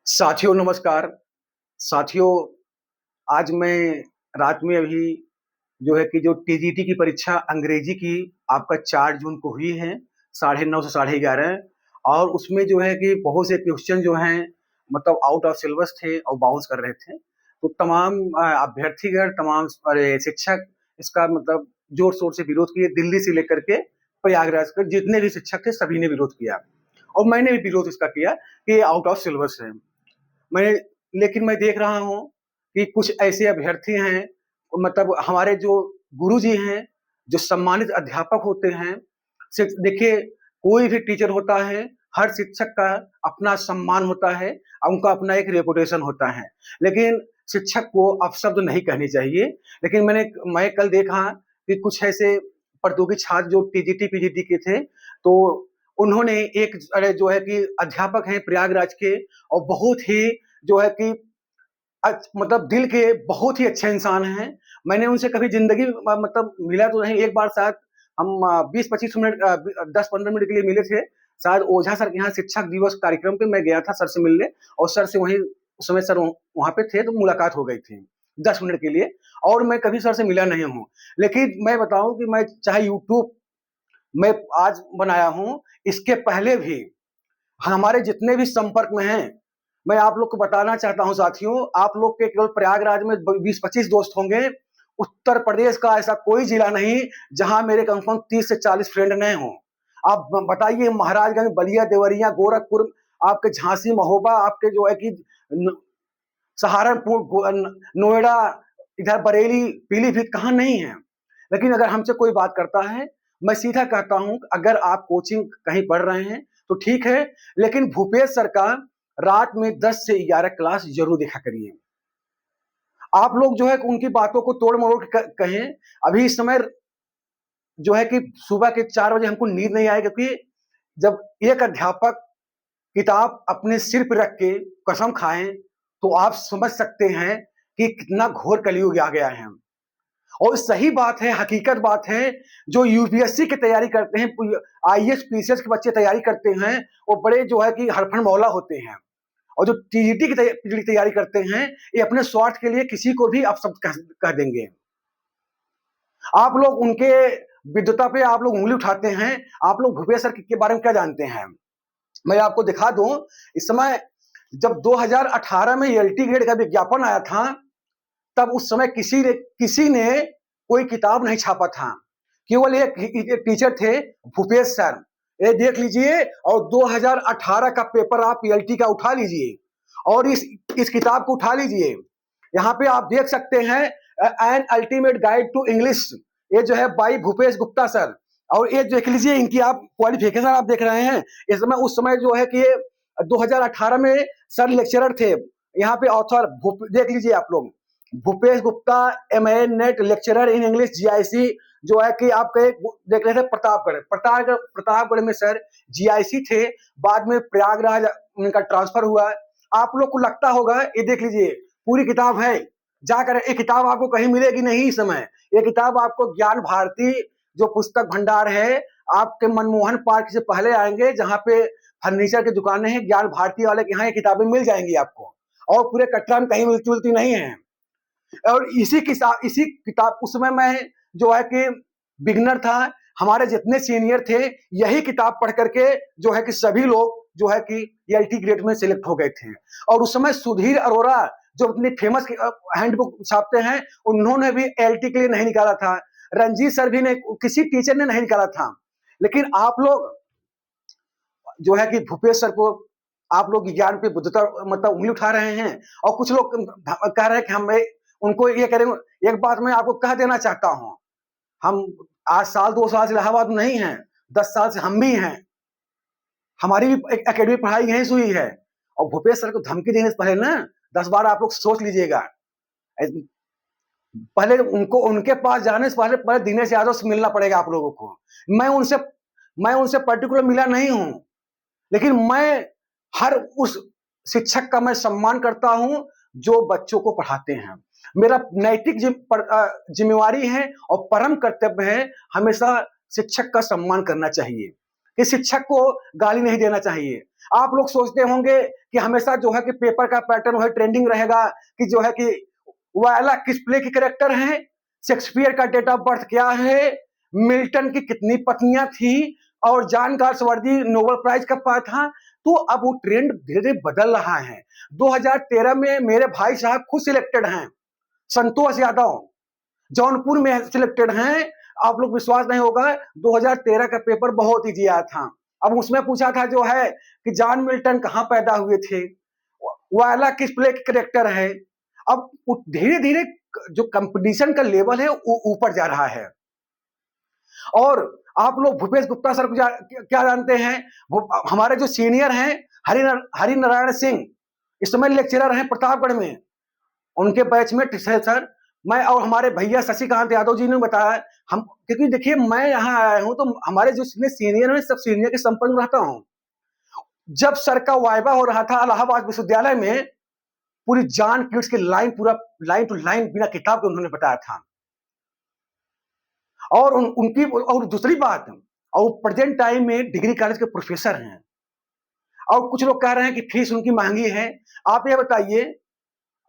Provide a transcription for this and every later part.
साथियों नमस्कार। साथियों, आज मैं रात में अभी जो है कि जो टीजीटी की परीक्षा अंग्रेजी की आपका 4 जून को हुई है, 9:30 से 11:30 और उसमें जो है कि बहुत से क्वेश्चन जो हैं मतलब आउट ऑफ सिलेबस थे और बाउंस कर रहे थे। तो तमाम अभ्यर्थीगण, तमाम शिक्षक इसका मतलब ज़ोर-शोर से विरोध किए, दिल्ली से लेकर के प्रयागराज तक जितने भी शिक्षक थे सभी ने विरोध किया और मैंने भी विरोध इसका किया कि ये आउट ऑफ सिलेबस है। मैं लेकिन मैं देख रहा हूँ कि कुछ ऐसे अभ्यर्थी हैं, मतलब हमारे जो गुरुजी हैं, जो सम्मानित अध्यापक होते हैं, देखिए कोई भी टीचर होता है, हर शिक्षक का अपना सम्मान होता है और उनका अपना एक रेपुटेशन होता है। लेकिन शिक्षक को अपशब्द नहीं कहनी चाहिए। लेकिन मैं कल देखा कि कुछ ऐसे प्रतियोगी छात्र जो टीजीटी, पीजीटी के थे, तो उन्होंने एक जो है कि अध्यापक हैं प्रयागराज के और बहुत ही जो है कि मतलब दिल के बहुत ही अच्छे इंसान हैं। मैंने उनसे कभी ज़िंदगी मतलब मिला तो नहीं, एक बार शायद हम 20-25 मिनट 10-15 मिनट के लिए मिले थे। शायद ओझा सर के यहाँ शिक्षक दिवस कार्यक्रम पे मैं गया था सर से मिलने और सर से वहीं उस समय सर वहाँ पे थे तो मुलाकात हो गई थी 10 मिनट के लिए और मैं कभी सर से मिला नहीं हूँ। लेकिन मैं बताऊँ कि मैं चाहे यूट्यूब मैं आज बनाया हूँ, इसके पहले भी हमारे जितने भी संपर्क में हैं, मैं आप लोग को बताना चाहता हूँ साथियों, आप लोग के केवल प्रयागराज में 20-25 दोस्त होंगे। उत्तर प्रदेश का ऐसा कोई जिला नहीं जहां मेरे कम से कम 30 से 40 फ्रेंड नहीं हों। आप बताइए महाराजगंज, बलिया, देवरिया, गोरखपुर, आपके झांसी, महोबा, आपके जो है कि सहारनपुर, नोएडा, इधर बरेली, पीलीभीत कहाँ नहीं है। लेकिन अगर हमसे कोई बात करता है, मैं सीधा कहता हूँ अगर आप कोचिंग कहीं पढ़ रहे हैं तो ठीक है, लेकिन भूपेश सर का रात में 10 से 11 क्लास जरूर देखा करिए। आप लोग जो है उनकी बातों को तोड़ मरोड़ के कहें। अभी इस समय जो है कि सुबह के 4 बजे हमको नींद नहीं आए, क्योंकि जब एक अध्यापक किताब अपने सिर पे रख के कसम खाएं तो आप समझ सकते हैं कि कितना घोर कलयुग आ गया है। और सही बात है, हकीकत बात है, जो यूपीएससी की तैयारी करते हैं, आईएएस पीसीएस के बच्चे तैयारी करते हैं, वो बड़े जो है कि हरफन मौला होते हैं। और जो टीजीटी की तैयारी करते हैं, ये अपने स्वार्थ के लिए किसी को भी अपशब्द कह देंगे। आप लोग उनके विद्वता पे आप लोग उंगली उठाते हैं। आप लोग भूपेश सर के बारे में क्या जानते हैं? मैं आपको दिखा दूं, इस समय जब 2018 में एलटी ग्रेड का विज्ञापन आया था, तब उस समय किसी ने कोई किताब नहीं छापा था। केवल एक टीचर थे, भूपेश सर। ये देख लीजिए और 2018 का पेपर आप पीएलटी का उठा लीजिए और इस किताब को उठा लीजिए। यहाँ पे आप देख सकते हैं an ultimate guide to English, ये जो है बाई भूपेश गुप्ता सर। और ये देख लीजिए इनकी आप क्वालिफिकेशन आप देख रहे हैं। इस समय उस समय जो है कि 2018 में सर लेक्चरर थे। यहाँ पे ऑथर देख लीजिए आप लोग, Bhupesh Gupta MA net lecturer in English GIC, जो है कि आपके देख रहे थे प्रतापगढ़ में सर जीआईसी थे। बाद में प्रयागराज उनका ट्रांसफर हुआ। आप लोग को लगता होगा, ये देख लीजिए पूरी किताब है, जाकर ये किताब आपको कहीं मिलेगी नहीं इस समय। ये किताब आपको ज्ञान भारती जो पुस्तक भंडार है, आपके मनमोहन पार्क से पहले आएंगे जहां पे फर्नीचर की दुकानें हैं, ज्ञान भारती वाले के यहाँ ये किताबें मिल जाएंगी आपको। और पूरे कटरा में कहीं मिलती जुलती नहीं है। और इसी किताब उस समय मैं जो है कि बिगनर था, हमारे जितने सीनियर थे यही किताब पढ़ करके जो है कि सभी लोग जो है कि एलटी ग्रेड में सिलेक्ट हो गए थे। और उस समय सुधीर अरोरा जो अपनी फेमस हैंडबुक छापते हैं, उन्होंने भी एलटी के लिए नहीं निकाला था। रंजीत सर भी ने, किसी टीचर ने नहीं निकाला था। लेकिन आप लोग जो है कि भूपेश सर को आप लोग ज्ञान पे बुद्धता मतलब उंगली उठा रहे हैं और कुछ लोग कह रहे हैं कि हम उनको ये करेंगे। एक बात मैं आपको कह देना चाहता हूं, हम आज साल 2 साल से इलाहाबाद में नहीं हैं, 10 साल से हम भी हैं। हमारी भी एक एकेडमी पढ़ाई यहीं से हुई है। और भूपेश सर को धमकी देने से पहले ना 10 बार आप लोग सोच लीजिएगा। पहले उनको उनके पास जाने से पहले दिनेश यादव से मिलना पड़ेगा आप लोगों को। मैं उनसे पर्टिकुलर मिला नहीं हूं, लेकिन मैं हर उस शिक्षक का मैं सम्मान करता हूं जो बच्चों को पढ़ाते हैं। मेरा नैतिक जिम्मेवारी है और परम कर्तव्य है हमेशा शिक्षक का सम्मान करना चाहिए। कि शिक्षक को गाली नहीं देना चाहिए। आप लोग सोचते होंगे कि हमेशा जो है कि पेपर का पैटर्न है ट्रेंडिंग रहेगा कि जो है कि वायला किस प्ले की कैरेक्टर है, शेक्सपियर का डेट ऑफ बर्थ क्या है, मिल्टन की कितनी पत्नियां थी और जॉन गार्सवर्दी नोबेल प्राइज कब पाया था। तो अब वो ट्रेंड धीरे धीरे बदल रहा है। 2013 में मेरे भाई साहब खुद सिलेक्टेड हैं, संतोष यादव जौनपुर में सिलेक्टेड हैं। आप लोग विश्वास नहीं होगा, 2013 का पेपर बहुत ईजी आया था। अब उसमें पूछा था जो है कि जॉन मिल्टन कहाँ पैदा हुए थे, वायला किस प्ले के कैरेक्टर है। अब धीरे धीरे जो कंपटीशन का लेवल है वो ऊपर जा रहा है। और आप लोग भूपेश गुप्ता सर को क्या जानते हैं, वो हमारे जो सीनियर हैं हरि नारायण सिंह, इस समय लेक्चरर हैं प्रतापगढ़ में, उनके बैचमेट है सर। मैं और हमारे भैया शशिकांत यादव जी ने बताया, हम क्योंकि देखिए मैं यहाँ आया हूँ तो हमारे जो सीनियर हैं सब सीनियर के संपर्क में रहता हूँ। जब सर का वाइवा हो रहा था इलाहाबाद विश्वविद्यालय में, पूरी जान किड्स की लाइन, पूरा लाइन टू लाइन बिना किताब के उन्होंने बताया था। और उनकी और दूसरी बात, और प्रेजेंट टाइम में डिग्री कॉलेज के प्रोफेसर हैं। और कुछ लोग कह रहे हैं कि फीस उनकी महंगी है। आप ये बताइए,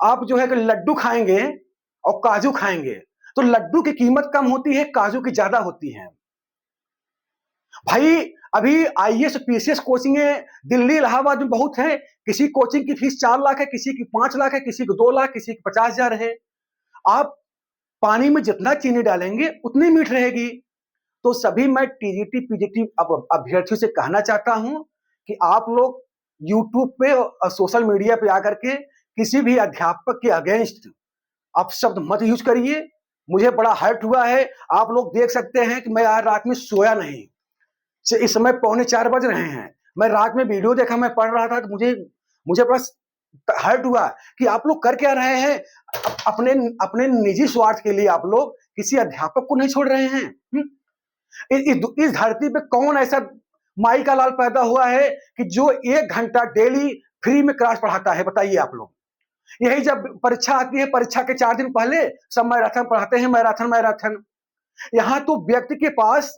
आप जो है कि लड्डू खाएंगे और काजू खाएंगे तो लड्डू की कीमत कम होती है, काजू की ज्यादा होती है। भाई अभी आईएएस पीसीएस कोचिंगें दिल्ली इलाहाबाद में बहुत है। किसी कोचिंग की फीस 4 लाख है, किसी की 5 लाख है, किसी की 2 लाख, किसी की 50,000 है। आप पानी में जितना चीनी डालेंगे उतनी मीठ रहेगी। तो सभी मैं टीजीटी पीजीटी अभ्यर्थियों से कहना चाहता हूं कि आप लोग यूट्यूब पे और सोशल मीडिया पे आकर के किसी भी अध्यापक के अगेंस्ट आप शब्द मत यूज करिए। मुझे बड़ा हर्ट हुआ है। आप लोग देख सकते हैं कि मैं आज रात में सोया नहीं, इस समय 3:45 बज रहे हैं। मैं रात में वीडियो देखा, मैं पढ़ रहा था तो मुझे बस हर्ट हुआ कि आप लोग कर क्या रहे हैं। अपने अपने निजी स्वार्थ के लिए आप लोग किसी अध्यापक को नहीं छोड़ रहे हैं। इस धरती पे कौन ऐसा माई का लाल पैदा हुआ है कि जो 1 घंटा डेली फ्री में क्लास पढ़ाता है, बताइए आप लोग। यही जब परीक्षा आती है, परीक्षा के 4 दिन पहले सब मैराथन पढ़ाते हैं, मैराथन। यहाँ तो व्यक्ति के पास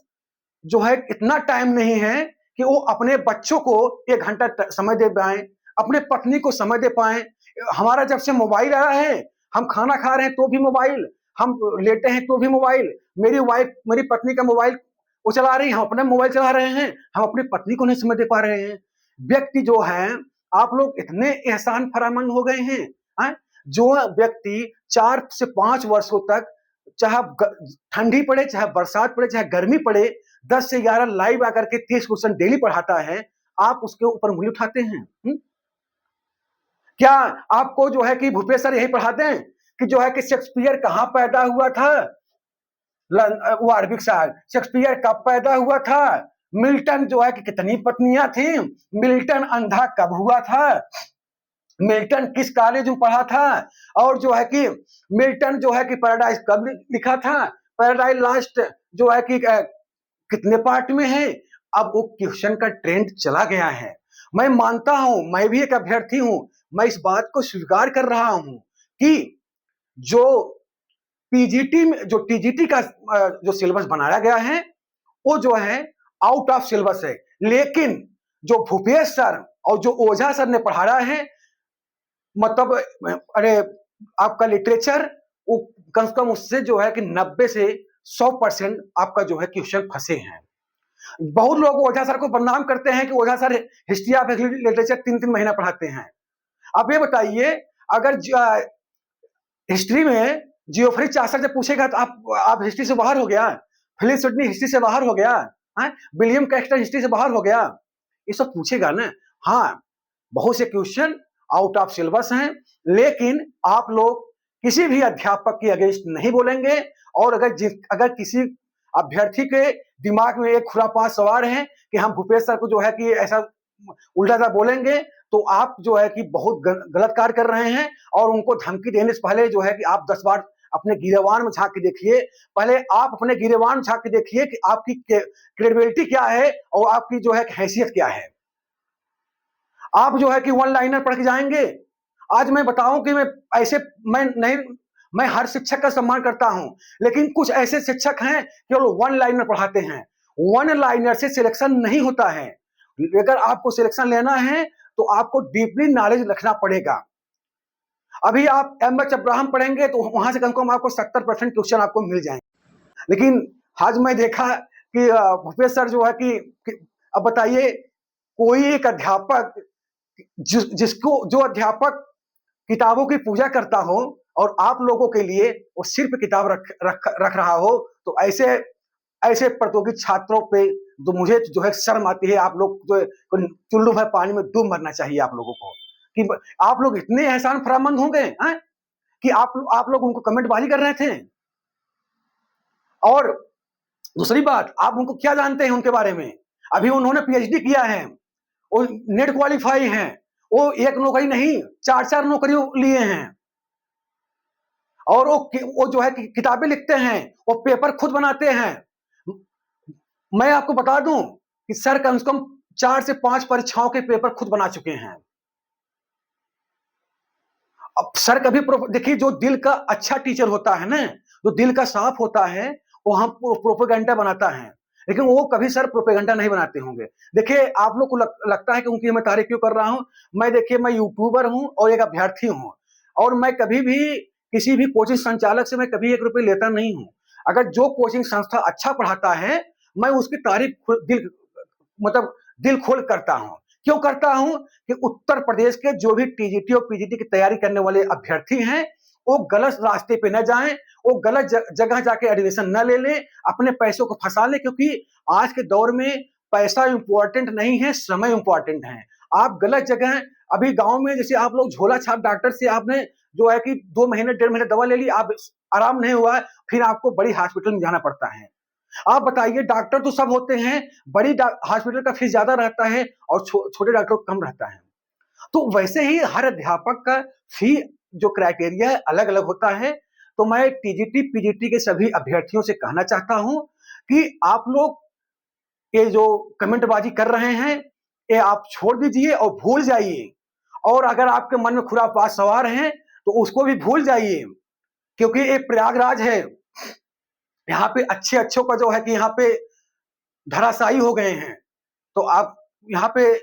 जो है इतना टाइम नहीं है कि वो अपने बच्चों को 1 घंटा समय दे पाए, अपने पत्नी को समय दे पाए। हमारा जब से मोबाइल आया है, हम खाना खा रहे हैं तो भी मोबाइल, हम लेटे हैं तो भी मोबाइल, मेरी पत्नी का मोबाइल वो चला रही है, हम अपना मोबाइल चला रहे हैं, हम अपनी पत्नी को नहीं समय दे पा रहे हैं। व्यक्ति जो है, आप लोग इतने एहसान फरामंद हो गए हैं। जो व्यक्ति 4 से 5 वर्षों तक, चाहे ठंडी पड़े, चाहे बरसात पड़े, चाहे गर्मी पड़े, 10 से 11 लाइव आकर के 30 क्वेश्चन डेली पढ़ाता है, आप उसके ऊपर उंगली उठाते हैं। क्या आपको जो है कि भूपेश सर यही पढ़ाते हैं कि जो है कि शेक्सपियर कहां पैदा हुआ था, वार्विक साहब शेक्सपियर कब पैदा हुआ था, मिल्टन जो है कि कितनी पत्नियां थी, मिल्टन अंधा कब हुआ था, मिल्टन किस कॉलेज में पढ़ा था, और जो है कि मिल्टन जो है कि पैराडाइज कब लिखा था, पैराडाइज लास्ट जो है कि कितने पार्ट में है। अब वो क्वेश्चन का ट्रेंड चला गया है। मैं मानता हूं, मैं भी एक अभ्यर्थी हूं, मैं इस बात को स्वीकार कर रहा हूं कि जो पीजीटी में जो टीजीटी का जो सिलेबस बनाया गया है वो जो है आउट ऑफ सिलेबस है। लेकिन जो भूपेश सर और जो ओझा सर ने पढ़ाया है, मतलब अरे आपका लिटरेचर, वो कम से कम उससे जो है कि 90 से 100% आपका जो है क्वेश्चन फंसे हैं। बहुत लोग ओझा सर को बदनाम करते हैं कि ओझा सर हिस्ट्री ऑफ लिटरेचर 3-3 महीना पढ़ाते हैं। आप ये बताइए, अगर हिस्ट्री में जियोफ्री चासर जब पूछेगा तो आप हिस्ट्री से बाहर हो गया, फिलिप सिडनी हिस्ट्री से बाहर हो गया, विलियम कैक्सटर हिस्ट्री से बाहर हो गया, ये सब पूछेगा ना। हाँ, बहुत से क्वेश्चन आउट ऑफ सिलेबस हैं, लेकिन आप लोग किसी भी अध्यापक के अगेंस्ट नहीं बोलेंगे। और अगर किसी अभ्यर्थी के दिमाग में एक खुरापात सवार है कि हम भूपेश सर को जो है कि ऐसा उल्टा सा बोलेंगे, तो आप जो है कि बहुत गलत कार्य कर रहे हैं। और उनको धमकी देने से पहले जो है कि आप 10 बार अपने गिरेबान में झांक के देखिए। पहले आप अपने गिरेबान में झांक के देखिए कि आपकी क्रेडिबिलिटी क्या है और आपकी जो है हैसियत क्या है। आप जो है कि वन लाइनर पढ़ के जाएंगे। आज मैं बताऊं कि मैं हर शिक्षक का सम्मान करता हूं, लेकिन कुछ ऐसे शिक्षक हैं केवल वन लाइनर पढ़ाते हैं। वन लाइनर से सिलेक्शन नहीं होता है। अगर आपको सिलेक्शन लेना है तो आपको डीपली नॉलेज रखना पड़ेगा। अभी आप एमएच अब्राहम पढ़ेंगे तो वहां से कम से कम आपको 70% क्वेश्चन आपको मिल जाएंगे। लेकिन आज मैं देखा कि भूपेश सर जो है कि अब बताइए, कोई एक अध्यापक जिसको जो अध्यापक किताबों की पूजा करता हो और आप लोगों के लिए वो सिर्फ किताब रख रहा हो, तो ऐसे ऐसे प्रतियोगी छात्रों पे तो मुझे जो है शर्म आती है। आप लोग जो चुल्लू भर पानी में डूब मरना चाहिए आप लोगों को, कि आप लोग इतने एहसान फरामंद होंगे कि आप लोग उनको कमेंटबाजी कर रहे थे। और दूसरी बात, आप उनको क्या जानते हैं उनके बारे में? अभी उन्होंने पीएचडी किया है, वो नेट क्वालिफाई हैं, वो एक नौकरी नहीं 4-4 नौकरी लिए हैं, और वो जो है कि किताबें लिखते हैं, वो पेपर खुद बनाते हैं। मैं आपको बता दूं कि सर कम से कम 4 से 5 परीक्षाओं के पेपर खुद बना चुके हैं। अब सर कभी देखिए, जो दिल का अच्छा टीचर होता है ना, जो दिल का साफ होता है, वो हम प्रोपेगेंडा बनाता है, लेकिन वो कभी सर प्रोपेगेंडा नहीं बनाते होंगे। देखिए, आप लोग को लगता है कि उनकी मैं तारीफ क्यों कर रहा हूं। मैं देखिए, मैं यूट्यूबर हूं और एक अभ्यर्थी हूं, और मैं कभी भी किसी भी कोचिंग संचालक से मैं कभी 1 रुपये लेता नहीं हूं। अगर जो कोचिंग संस्था अच्छा पढ़ाता है, मैं उसकी तारीफ दिल खोल करता हूं। क्यों करता हूं? कि उत्तर प्रदेश के जो भी टीजीटी और पीजीटी की तैयारी करने वाले अभ्यर्थी हैं, वो गलत रास्ते पे न जाएं, वो गलत जगह जाके एडमिशन न ले लें, अपने पैसों को फंसा लें, क्योंकि आज के दौर में पैसा इंपॉर्टेंट नहीं है, समय इंपॉर्टेंट है। आप गलत जगह, अभी गांव में जैसे आप लोग झोला छाप डॉक्टर से आपने जो है कि 2 महीने 1.5 महीने दवा ले ली, आप आराम नहीं हुआ, फिर आपको बड़ी हॉस्पिटल में जाना पड़ता है। आप बताइए, डॉक्टर तो सब होते हैं, बड़ी हॉस्पिटल का फीस ज्यादा रहता है और छोटे डॉक्टर कम रहता है। तो वैसे ही हर अध्यापक का फी जो क्राइटेरिया है अलग अलग होता है। तो मैं टीजीटी पीजीटी के सभी अभ्यर्थियों से कहना चाहता हूं कि आप लोग ये जो कमेंटबाजी कर रहे हैं, ये आप छोड़ दीजिए और भूल जाइए। और अगर आपके मन में खुरापात सवार हैं तो उसको भी भूल जाइए, क्योंकि ये प्रयागराज है, यहाँ पे अच्छे अच्छों का जो है कि यहाँ पे धराशायी हो गए हैं। तो आप यहाँ पे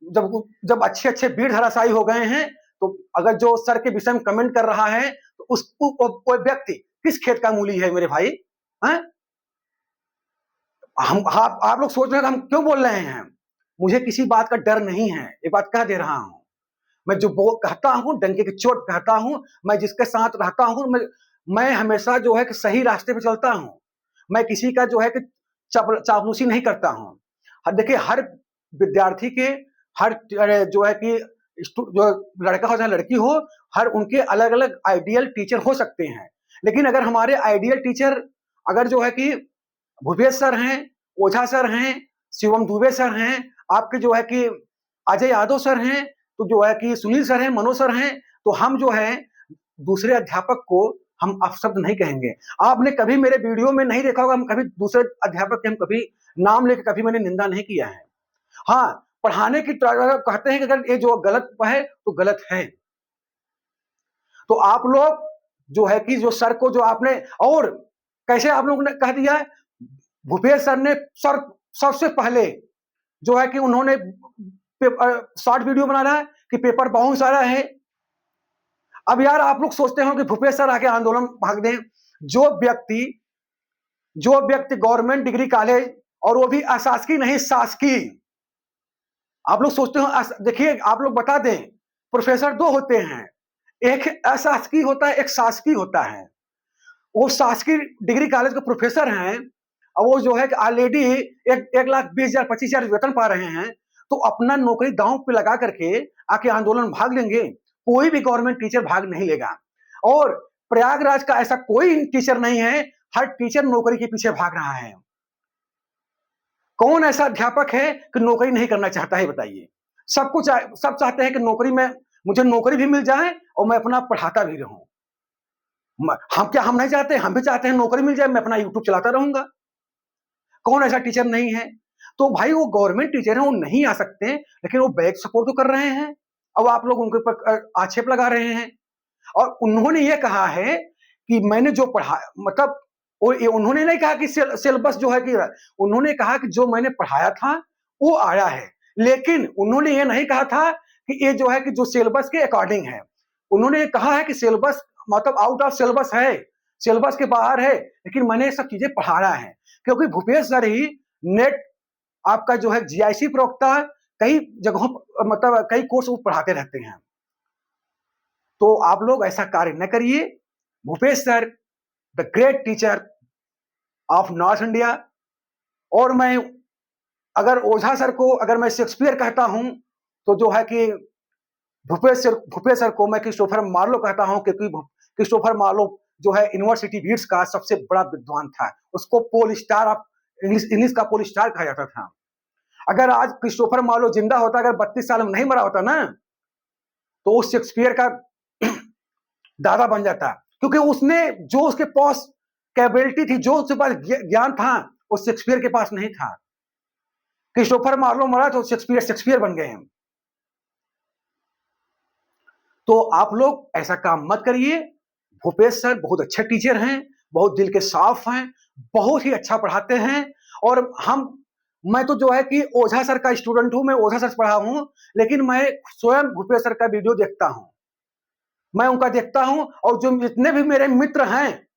जब अच्छे अच्छे वीर धराशायी हो गए हैं, तो अगर जो सर के विषय में कमेंट कर रहा है तो उसको कोई व्यक्ति किस खेत का मूली है मेरे भाई? हैं? आप लोग सोच रहे हैं हम क्यों बोल रहे हैं? मुझे किसी बात का डर नहीं है, ये बात कह दे रहा हूं। मैं जो कहता हूं, डंके की चोट कहता हूं। मैं जिसके साथ रहता हूं, मैं हमेशा जो है कि सही रास्ते पे चलता हूं। मैं किसी का जो है कि चापलूसी नहीं करता हूं। देखिए, हर विद्यार्थी के, हर जो है कि जो लड़का हो चाहे लड़की हो, हर उनके अलग अलग आइडियल टीचर हो सकते हैं। लेकिन अगर हमारे आइडियल टीचर अगर जो है कि भूपेश सर हैं, ओझा सर हैं, शिवम दुबे सर हैं, आपके जो है कि अजय यादव सर हैं, तो जो है कि सुनील सर हैं, मनोज सर हैं, तो हम जो है दूसरे अध्यापक को हम अपशब्द नहीं कहेंगे। आपने कभी मेरे वीडियो में नहीं देखा होगा, हम कभी दूसरे अध्यापक के हम कभी नाम लेके कभी मैंने निंदा नहीं किया है। हाँ, पढ़ाने की कहते हैं कि अगर ये जो गलत है तो गलत है। तो आप लोग जो है कि जो सर को जो आपने, और कैसे आप लोगों ने कह दिया है, भूपेश सर ने सबसे पहले जो है कि उन्होंने शॉर्ट वीडियो बना रहा है कि पेपर बहुत सारा है। अब यार, आप लोग सोचते हो कि भूपेश सर आके आंदोलन भाग दें। जो व्यक्ति गवर्नमेंट डिग्री कॉलेज, और वो भी अशासकीय नहीं शासकीय, आप लोग सोचते हो, देखिए आप लोग बता दें, प्रोफेसर 2 होते हैं, एक अशासकीय होता है, एक शासकीय होता है। वो शासकीय डिग्री कॉलेज के प्रोफेसर हैं, और वो जो है कि ऑलरेडी 1,20,000 25,000 वेतन पा रहे हैं, तो अपना नौकरी दांव पे लगा करके आके आंदोलन भाग लेंगे। कोई भी गवर्नमेंट टीचर भाग नहीं लेगा। और प्रयागराज का ऐसा कोई टीचर नहीं है, हर टीचर नौकरी के पीछे भाग रहा है। कौन ऐसा अध्यापक है कि नौकरी नहीं करना चाहता है, बताइए? सब चाहते हैं कि मुझे नौकरी भी मिल जाए और मैं अपना पढ़ाता भी रहूं। हम नहीं चाहते? हम भी चाहते हैं नौकरी मिल जाए, मैं अपना यूट्यूब चलाता रहूंगा। कौन ऐसा टीचर नहीं है? तो भाई, वो गवर्नमेंट टीचर है, वो नहीं आ सकते, लेकिन वो बैक सपोर्ट तो कर रहे हैं। अब आप लोग उनके ऊपर आक्षेप लगा रहे हैं। और उन्होंने ये कहा है कि मैंने जो पढ़ा, मतलब उन्होंने नहीं कहा कि सिलेबस जो है कि, उन्होंने कहा कि जो मैंने पढ़ाया था वो आया है, लेकिन उन्होंने ये नहीं कहा था कि ये जो है कि जो सिलेबस के अकॉर्डिंग है। उन्होंने कहा है कि सिलेबस मतलब आउट ऑफ सिलेबस है, सिलेबस के बाहर है, लेकिन मैंने ये सब चीजें पढ़ाया है, क्योंकि भूपेश सर ही नेट आपका जो है जीआईसी प्रवक्ता, कई जगहों मतलब कई कोर्स वो पढ़ाते रहते हैं। तो आप लोग ऐसा कार्य न करिए। Bhupesh sir the great teacher of north India. और मैं अगर ओझा सर को अगर मैं शेक्सपियर कहता हूं, तो जो है कि भूपेश सर को मैं क्रिस्टोफर मार्लो कहता हूं, क्योंकि क्रिस्टोफर मार्लो जो है यूनिवर्सिटी बीट्स का सबसे बड़ा विद्वान था। उसको पोल स्टार ऑफ इंग्लिश का पोल स्टार कहा जाता था। अगर आज क्रिस्टोफर मार्लो जिंदा होता, अगर 32 साल में नहीं मरा होता ना, तो उस शेक्सपियर का दादा बन जाता, क्योंकि उसने जो उसके पास कैपेबिलिटी थी, जो उसके पास ज्ञान था, वो शेक्सपियर के पास नहीं था। क्रिस्टोफर मार्लो मरा तो शेक्सपियर बन गए हैं। तो आप लोग ऐसा काम मत करिए। भूपेश सर बहुत अच्छे टीचर हैं, बहुत दिल के साफ हैं, बहुत ही अच्छा पढ़ाते हैं। और मैं तो जो है कि ओझा सर का स्टूडेंट हूं, मैं ओझा सर से पढ़ा हूं, लेकिन मैं स्वयं भूपेश सर का वीडियो देखता हूं, मैं उनका देखता हूं। और जो जितने भी मेरे मित्र हैं,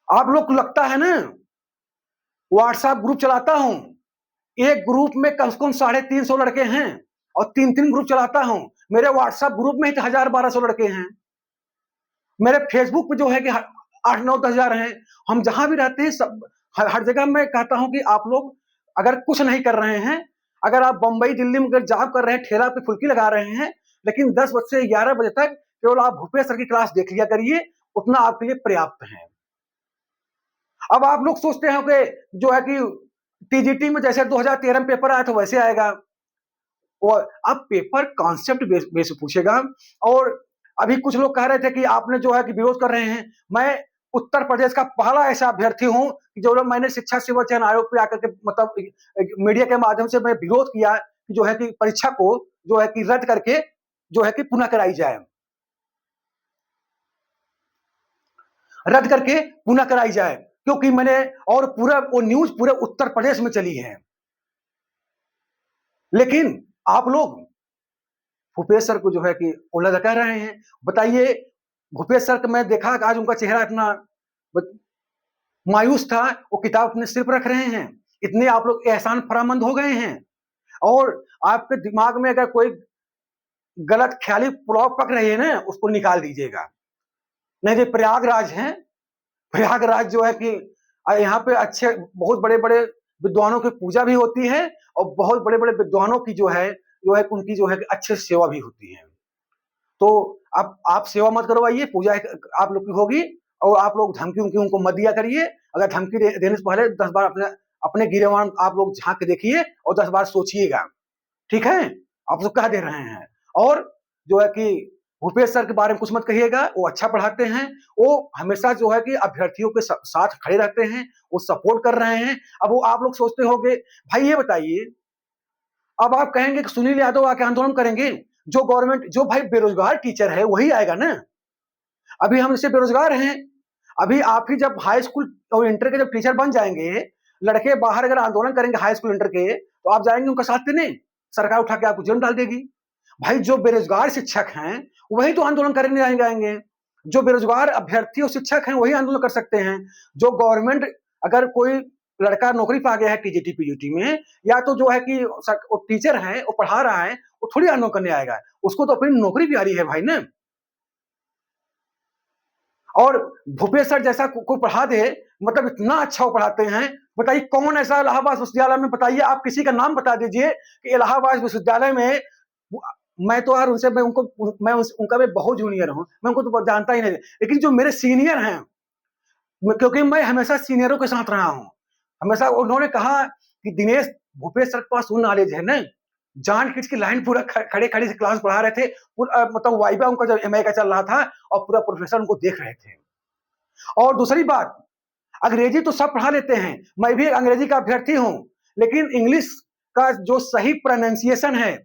आप लोग को लगता है ना, व्हाट्सएप ग्रुप चलाता हूं, एक ग्रुप में कम से कम 350 लड़के हैं, और 3-3 ग्रुप चलाता हूं। मेरे व्हाट्सएप ग्रुप में 1000-1200 लड़के हैं। मेरे फेसबुक पे जो है कि 8-9-10 हजार हैं। हम जहां भी रहते हैं, सब हर जगह मैं कहता हूं कि आप लोग अगर कुछ नहीं कर रहे हैं, अगर आप बंबई दिल्ली में अगर जॉब कर रहे हैं, ठेला पे फुल्की लगा रहे हैं, लेकिन 10 बजे से 11 बजे तक केवल आप भूपेश सर की क्लास देख लिया करिए, उतना आपके लिए पर्याप्त है। अब आप लोग सोचते हैं कि जो है कि टीजीटी में जैसे 2013 में पेपर आया था वैसे आएगा, और अब पेपर कॉन्सेप्ट बेस पूछेगा। और अभी कुछ लोग कह रहे थे कि आपने जो है कि विरोध कर रहे हैं। मैं उत्तर प्रदेश का पहला ऐसा अभ्यर्थी हूं जो लोग मैंने शिक्षा सेवा चयन आयोग पे आकर के मतलब मीडिया के माध्यम से मैं विरोध किया कि जो है कि परीक्षा को जो है कि रद्द करके जो है कि पुनः कराई जाए, रद्द करके पुनः कराई जाए, क्योंकि मैंने और पूरा वो न्यूज पूरे उत्तर प्रदेश में चली है। लेकिन आप लोग भूपेश सर को जो है कि उल्लंघन कर रहे हैं। बताइए, भूपेश सर को मैं देखा आज उनका चेहरा इतना मायूस था, वो किताब अपने सिर पर रख रहे हैं। इतने आप लोग एहसान फरामंद हो गए हैं, और आपके दिमाग में अगर कोई गलत ख्याली पुलाव पक रही है ना, उसको निकाल दीजिएगा। नहीं तो प्रयागराज है, प्रयागराज जो है कि यहाँ पे अच्छे बहुत बड़े बड़े विद्वानों की पूजा भी होती है, और बहुत बड़े बड़े विद्वानों की जो है उनकी जो है अच्छे सेवा भी होती है। तो अब आप सेवा मत करवाइए, पूजा आप लोग की होगी, और आप लोग धमकी उनकी उनको मत दिया करिए। अगर धमकी देने से पहले 10 बार अपने अपने गिरेवान आप लोग झांक के देखिए, और 10 बार सोचिएगा, ठीक है? आप लोग कह दे रहे हैं। और जो है कि भूपेश सर के बारे में कुछ मत कहिएगा, वो अच्छा पढ़ाते हैं, वो हमेशा जो है कि अभ्यर्थियों के साथ खड़े रहते हैं, वो सपोर्ट कर रहे हैं। अब वो आप लोग सोचते होंगे, भाई ये बताइए, अब आप कहेंगे कि सुनील यादव आके आंदोलन करेंगे, जो गवर्नमेंट जो भाई बेरोजगार टीचर है वही आएगा ना। अभी हम इससे बेरोजगार हैं। अभी आप ही जब हाई स्कूल और इंटर के जब टीचर बन जाएंगे, लड़के बाहर अगर आंदोलन करेंगे हाई स्कूल इंटर के, तो आप जाएंगे उनका साथ देने? सरकार उठा के आपको जेल डाल देगी। भाई जो बेरोजगार शिक्षक हैं वही तो आंदोलन करने आएंगे। जो बेरोजगार अभ्यर्थी और शिक्षक हैं वही आंदोलन कर सकते हैं। जो गवर्नमेंट अगर कोई लड़का नौकरी पा गया है टीजीटी पीजीटी में, या तो जो है कि वो टीचर है वो पढ़ा रहा है, वो थोड़ी आंदोलन करने आएगा, उसको तो अपनी नौकरी भी आ रही है भाई ना। और भूपेश सर जैसा कोई पढ़ा दे, मतलब इतना अच्छा वो पढ़ाते हैं। बताइए कौन ऐसा इलाहाबाद विश्वविद्यालय में, बताइए आप किसी का नाम बता दीजिए कि इलाहाबाद विश्वविद्यालय में, मैं तो यार उनसे उनका मैं बहुत जूनियर हूं, मैं उनको तो जानता ही नहीं, लेकिन जो मेरे सीनियर हैं, क्योंकि मैं हमेशा सीनियरों के साथ रहा हूं, हमेशा उन्होंने कहा कि दिनेश, भूपेश सर के पास वो नॉलेज है ना, जान खींच की लाइन पूरा खड़े खड़े से क्लास पढ़ा रहे थे। मतलब वाइवा उनका जब एमए का चल रहा था, और पूरा प्रोफेसर उनको देख रहे थे। और दूसरी बात, अंग्रेजी तो सब पढ़ा लेते हैं, मैं भी अंग्रेजी का अभ्यर्थी हूं, लेकिन इंग्लिश का जो सही प्रोनाउंसिएशन है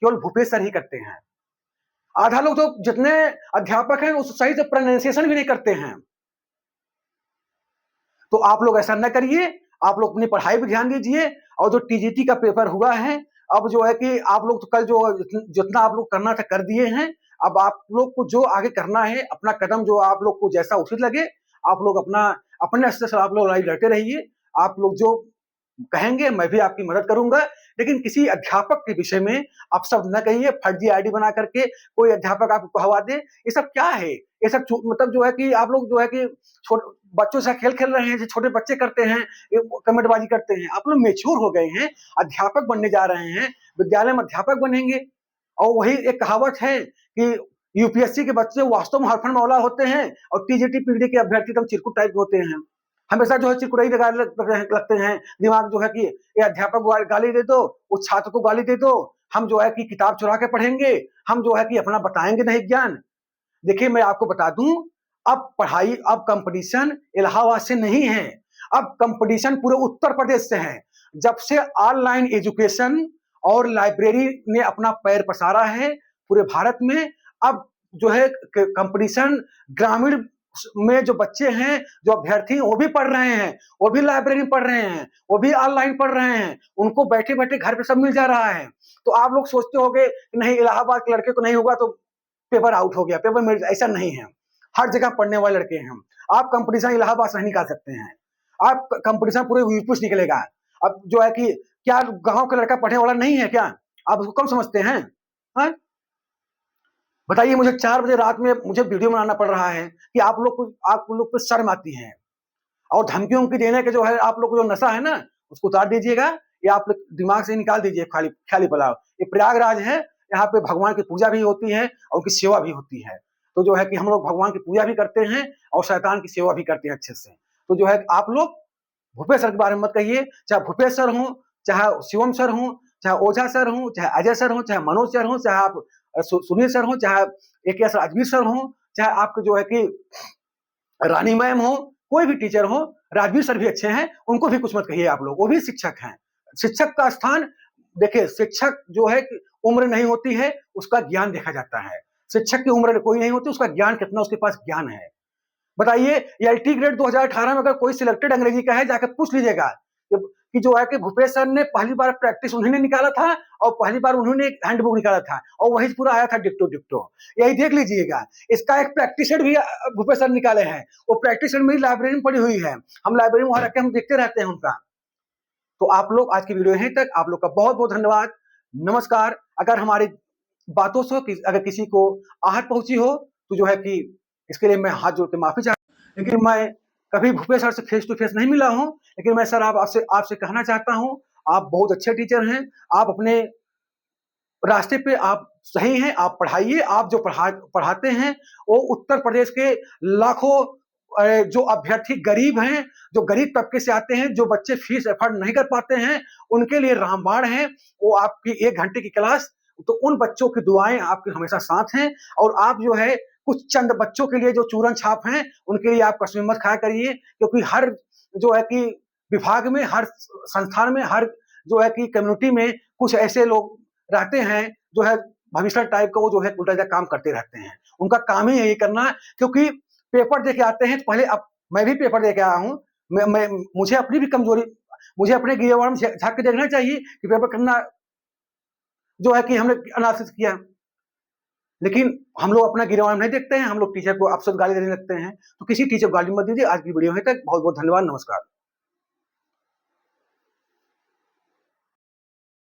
केवल भूपेश सर ही करते हैं। आधा लोग तो जितने अध्यापक हैं उस सही से प्रोनाउंसिएशन भी नहीं करते हैं। तो आप लोग ऐसा न करिए, आप लोग अपनी पढ़ाई पे ध्यान दीजिए। और जो टीजीटी का पेपर हुआ है, अब जो है कि आप लोग तो कल जो जितना आप लोग करना था कर दिए हैं। अब आप लोग को जो आगे करना है, अपना कदम जो आप लोग को जैसा उचित लगे, आप लोग अपने स्तर से आप लोग लड़ाई लड़ते रहिए। आप लोग जो कहेंगे मैं भी आपकी मदद करूंगा, लेकिन किसी अध्यापक के विषय में आप सब न कहिए, फर्जी आईडी बना करके कोई अध्यापक आपको कहवा दे। ये सब क्या है? ये सब मतलब जो है कि आप लोग जो है कि बच्चों से खेल खेल रहे हैं, जो छोटे बच्चे करते हैं, कमेंटबाजी करते हैं। आप लोग मेच्योर हो गए हैं, अध्यापक बनने जा रहे हैं, विद्यालय में अध्यापक बनेंगे। और वही एक कहावत है कि यूपीएससी के बच्चे वास्तव में हरफन मौला होते हैं और टीजीटी पीडी के अभ्यर्थी एकदम चिरकुट टाइप होते हैं। हमेशा जो है चिरकुटाई लगते हैं, दिमाग जो है कि ये अध्यापक को गाली दे दो, उस छात्र को गाली दे दो, हम जो है कि किताब चुरा के पढ़ेंगे, हम जो है कि अपना बताएंगे नहीं ज्ञान। देखिए मैं आपको बता दूं, अब कंपटीशन इलाहाबाद से नहीं है, अब कंपटीशन पूरे उत्तर प्रदेश से है। जब से ऑनलाइन एजुकेशन और लाइब्रेरी ने अपना पैर पसारा है पूरे भारत में, अब जो है कंपटीशन ग्रामीण में जो बच्चे हैं, जो अभ्यर्थी वो भी पढ़ रहे हैं, वो भी लाइब्रेरी में पढ़ रहे हैं, वो भी ऑनलाइन पढ़ रहे हैं, उनको बैठे बैठे घर पे सब मिल जा रहा है। तो आप लोग सोचते होंगे नहीं इलाहाबाद के लड़के को नहीं होगा तो पेपर आउट हो गया, पेपर में ऐसा नहीं है। हर जगह पढ़ने वाले लड़के हैं हम। आप कंपटीशन इलाहाबाद से नहीं निकाल सकते हैं, आप कंपटीशन पूरे यूपी से निकलेगा। अब जो है कि क्या गांव का लड़का पढ़ने वाला नहीं है क्या? आप उसको कम समझते हैं? हाँ? बताइए मुझे 4 बजे रात में मुझे वीडियो बनाना पड़ रहा है कि आप लोग को शर्म आती है। और धमकियों की देने के जो है आप लोग को जो नशा है ना, उसको उतार दीजिएगा, या आप दिमाग से निकाल दीजिए खाली ख्याली पुलाव। ये प्रयागराज है, यहाँ पे भगवान की पूजा भी होती है और उनकी सेवा भी होती है। तो जो है कि हम लोग भगवान की पूजा भी करते हैं और शैतान की सेवा भी करते हैं अच्छे से। तो जो है आप लोग भूपेश सर के बारे में मत कहिए, चाहे भूपेश सर हों, चाहे शिवम सर हों, चाहे ओझा सर हों, चाहे अजय सर हों, चाहे मनोज सर हों, चाहे आप सुनील सर हों, चाहे AK राजवीर सर हों, चाहे आपके जो है कि रानी मैम हो, कोई भी टीचर हो, राजवीर सर भी अच्छे हैं, उनको भी कुछ मत कहिए आप लोग, वो भी शिक्षक हैं। शिक्षक का स्थान देखिए, शिक्षक जो है उम्र नहीं होती है, उसका ज्ञान देखा जाता है। शिक्षक की उम्र कोई नहीं होती, उसका ज्ञान कितना उसके पास ज्ञान है। बताइए एलटी ग्रेड 2018 में अगर कोई सिलेक्टेड अंग्रेजी का है, जाकर पूछ लीजिएगा कि जो है कि भूपेश सर ने पहली बार प्रैक्टिस उन्होंने निकाला था और पहली बार उन्होंने एक हैंडबुक निकाला था और वही पूरा आया था डिक्टो डिक्टो। यही देख लीजिएगा। इसका एक प्रैक्टिस सेट भी भूपेश सर निकाले हैं, वो प्रैक्टिस सेट मेरी लाइब्रेरी में पड़ी हुई है, हम लाइब्रेरी में वहां रख के हम देखते रहते हैं उनका। तो आप लोग आज की वीडियो यहीं तक, आप लोग का बहुत बहुत धन्यवाद, नमस्कार। अगर हमारी बातों से अगर किसी को आहत पहुंची हो तो जो है कि इसके लिए मैं हाथ जोड़ के माफी चाहता हूं। लेकिन मैं कभी भूपेश सर से फेस टू फेस नहीं मिला हूं, लेकिन मैं सर आपसे कहना चाहता हूं, आप बहुत अच्छे टीचर हैं, आप अपने रास्ते पे आप सही हैं, आप पढ़ाइए, आप जो पढ़ाते हैं वो उत्तर प्रदेश के लाखों जो अभ्यर्थी गरीब हैं, जो गरीब तबके से आते हैं, जो बच्चे फीस अफोर्ड नहीं कर पाते हैं, उनके लिए रामबाण है। वो आपकी 1 घंटे की क्लास, तो उन बच्चों की दुआएं आपके हमेशा साथ हैं। और आप जो है कुछ चंद बच्चों के लिए जो चूरन छाप हैं, उनके लिए आप कसमें मत खाया करिए, क्योंकि हर जो है कि विभाग में, हर संस्थान में, हर जो है कि कम्युनिटी में कुछ ऐसे लोग रहते हैं जो है भविष्य टाइप का, वो जो है उल्टा काम करते रहते हैं। उनका काम ही यही करना, क्योंकि पेपर दे के आते हैं। पहले अब मैं भी पेपर दे के आया हूँ, मुझे अपनी भी कमजोरी, मुझे अपने गिरवाड़ में झांक के देखना चाहिए कि पेपर करना जो है कि हमने एनालिसिस किया। लेकिन हम लोग अपना गिरवाड़ नहीं देखते हैं, हम लोग टीचर को अपशब्द गाली देने लगते हैं। तो किसी टीचर को गाली मत दीजिए। आज की वीडियो है तक, बहुत बहुत धन्यवाद, नमस्कार।